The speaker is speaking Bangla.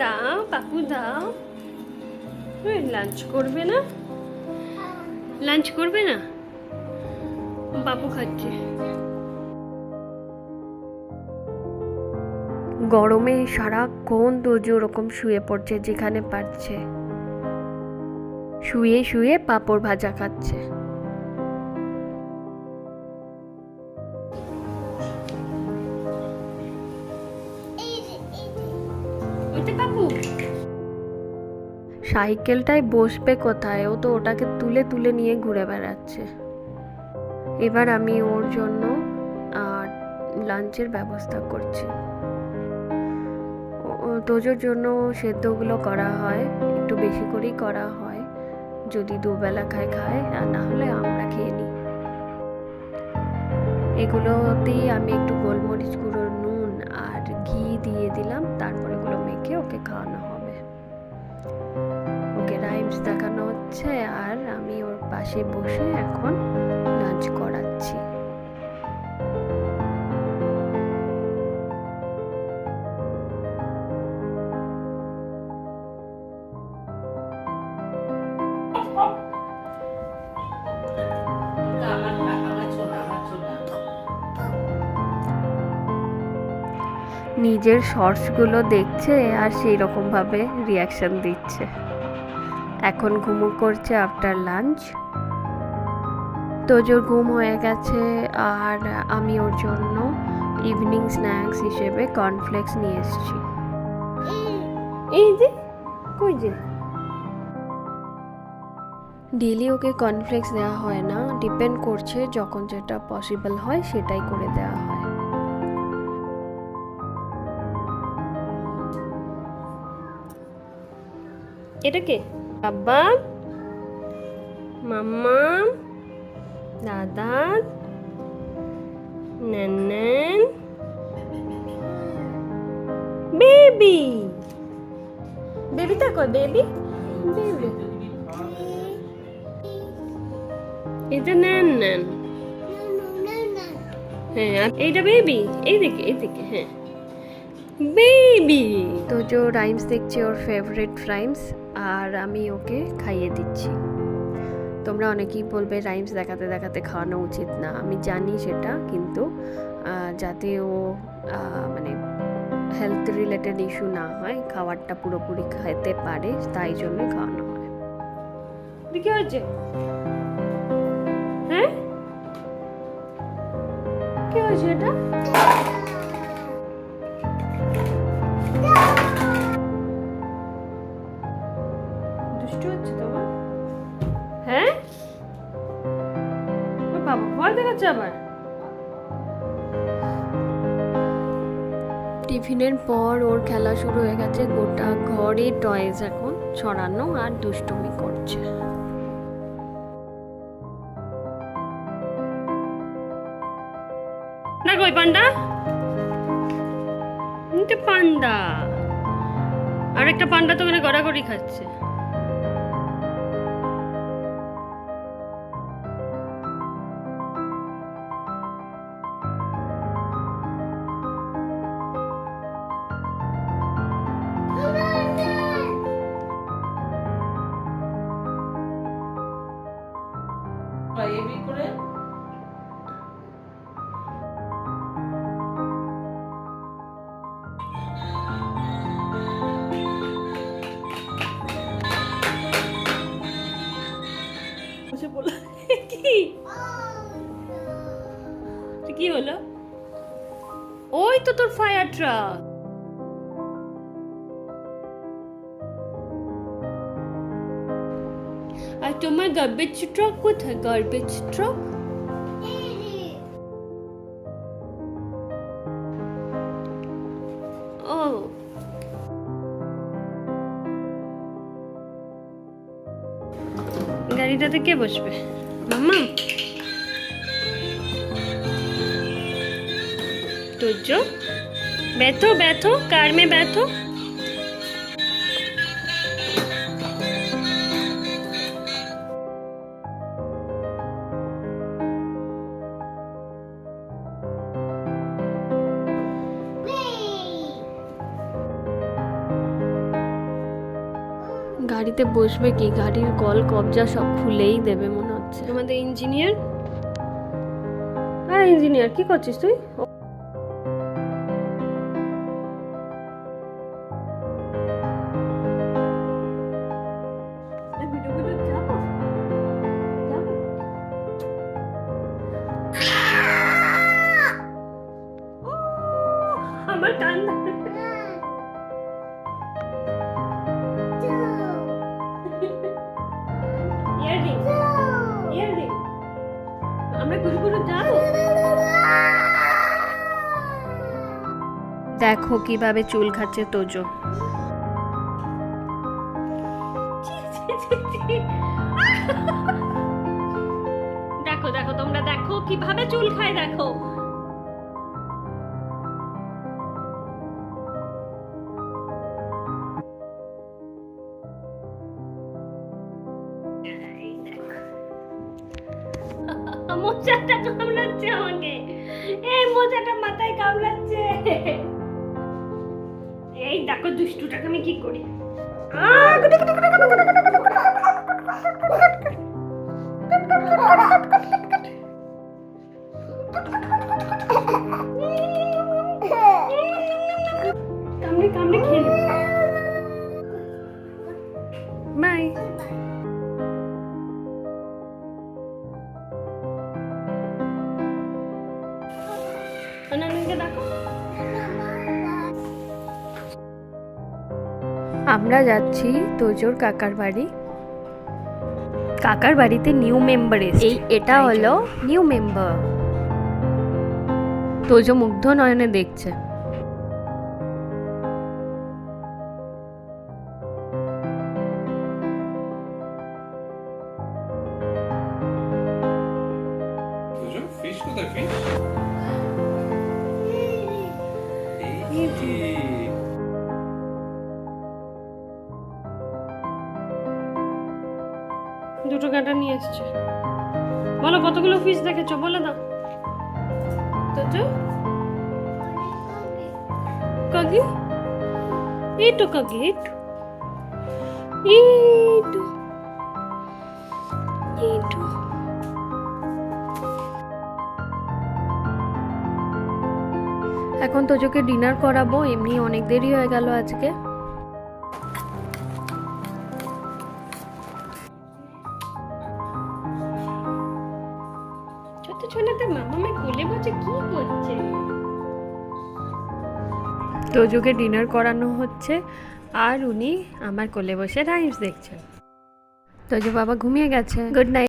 দাও কাকু দাও। লাঞ্চ করবে না? লাঞ্চ করবে না? বাবু খাচ্ছে। গরমে সারাক্ষণ দোজো ওরকম শুয়ে পড়ছে যেখানে পারছে, শুয়ে শুয়ে পাঁপড় ভাজা খাচ্ছে। সাইকেলটায় বসবে কোথায়? ও তো ওটাকে তুলে তুলে নিয়ে ঘুরে বেড়াচ্ছে। এবার আমি ওর জন্য লাঞ্চের ব্যবস্থা করছি। তোজোর জন্য সেদ্ধগুলো করা হয়, একটু বেশি করেই করা হয়। যদি দুবেলা খায় খায়, আর না হলে আমরা খেয়ে নিই। এগুলোতেই আমি একটু গোলমরিচ গুঁড়ো, নুন আর ঘি দিয়ে দিলাম। তারপর এগুলো মেখে ওকে খাওয়ানো হবে। ওকে রাইমস দেখানো হচ্ছে আর আমি ওর পাশে বসে এখন লাঞ্চ করাচ্ছি। নিজের শর্টসগুলো দেখছে আর সেই রকমভাবে রিয়াকশন দিচ্ছে। এখন ঘুমো করছে আফটার লাঞ্চ। তোজোর ঘুম হয়ে গেছে আর আমি ওর জন্য ইভিনিং স্ন্যাক্স হিসেবে কর্নফ্লেক্স নিয়ে এসেছি। এই যে কই যে ডেলি ওকে কর্নফ্লেক্স দেওয়া হয় না, ডিপেন্ড করছে, যখন যেটা পসিবল হয় সেটাই করে দেওয়া হয়। এটা কে? বাবা, মাম্মা, দাদা, নান্নান, বেবি। বেবিটা কই? Baby, baby. এটা নান্নান। হ্যাঁ, আর এইটা বেবি। এইদিকে এইদিকে, হ্যাঁ বেবি। তো যে রাইমস দেখছে, ওর ফেভারিট রাইমস, আর আমি ওকে খাইয়ে দিচ্ছি। তোমরা অনেকেই বলবে রাইমস দেখাতে দেখাতে খাওয়ানো উচিত না, আমি জানি সেটা, কিন্তু যাতে ও মানে হেলথ রিলেটেড ইস্যু না হয়, খাবারটা পুরোপুরি খেতে পারে, তাই জন্যই খাওয়ানো হয়। কি হয়েছে? হ্যাঁ, কি হয়েছে? এটা দুষ্টু হচ্ছে তোমার? হ্যাঁ বাবা, ভয় দেখাচ্ছে আবার। টিফিনের পর ওর খেলা শুরু হয়ে গেছে। গোটা ঘরে টয়েস এখন ছড়ানো আর দুষ্টুমি করছে। না কই পান্ডা? পান্ডা আর একটা পান্ডা তো ওখানে গড়াগড়ি খাচ্ছে। কি হলো? ওই তো তোর ফায়ার ট্রাক। আর তোমার গার্বেজ ট্রাক কোথায়? গার্বেজ ট্রাক ও, গাড়িটাতে কে বসবে? মাম্মা, तुझो बैठो बैठो, कार में बैठो। গাড়িতে বসবে কি, গাড়ির কল কবজা সব খুলেই দেবে মনে হচ্ছে। আমাদের ইঞ্জিনিয়ার, হ্যাঁ ইঞ্জিনিয়ার, কি করছিস তুই? আমার কান আমরা ঘুরে ঘুরে যাবো। দেখো কিভাবে চুল খাচ্ছে তোজো। দেখো দেখো, তোমরা দেখো কিভাবে চুল খায়, দেখো। মোচাটা কামড়াচ্ছে আমাকে, এই মোচাটা মাথায় কামড়াচ্ছে। এই দেখো দুষ্টুটাকে আমি কি করি। কামড়ে কামড়ে খেয়ে বাই। আমরা যাচ্ছি তোজোর কাকার বাড়ি। কাকার বাড়িতে নিউ মেম্বার এসেছে। এটা হলো নিউ মেম্বার। তোজো মুগ্ধ নয়নে দেখছে। ফিশ কোথায়? ফিশ দুটো কাঁটা নিয়ে এসছে। বলো কতগুলো ফিশ দেখেছো, বলে দাও। তোজো কাকি, এইটো কাকি, এইটো এইটো এইটো। এখন তোজোকে ডিনার করাবো, এমনি অনেক দেরি হয়ে গেল আজকে। ছোট ছোটতে মামামে কোলে বসে কি করছে? তোজোকে ডিনার করানো হচ্ছে আর উনি আমার কোলে বসে রাইমস দেখছেন। তোজো বাবা ঘুমিয়ে গেছে। Good night.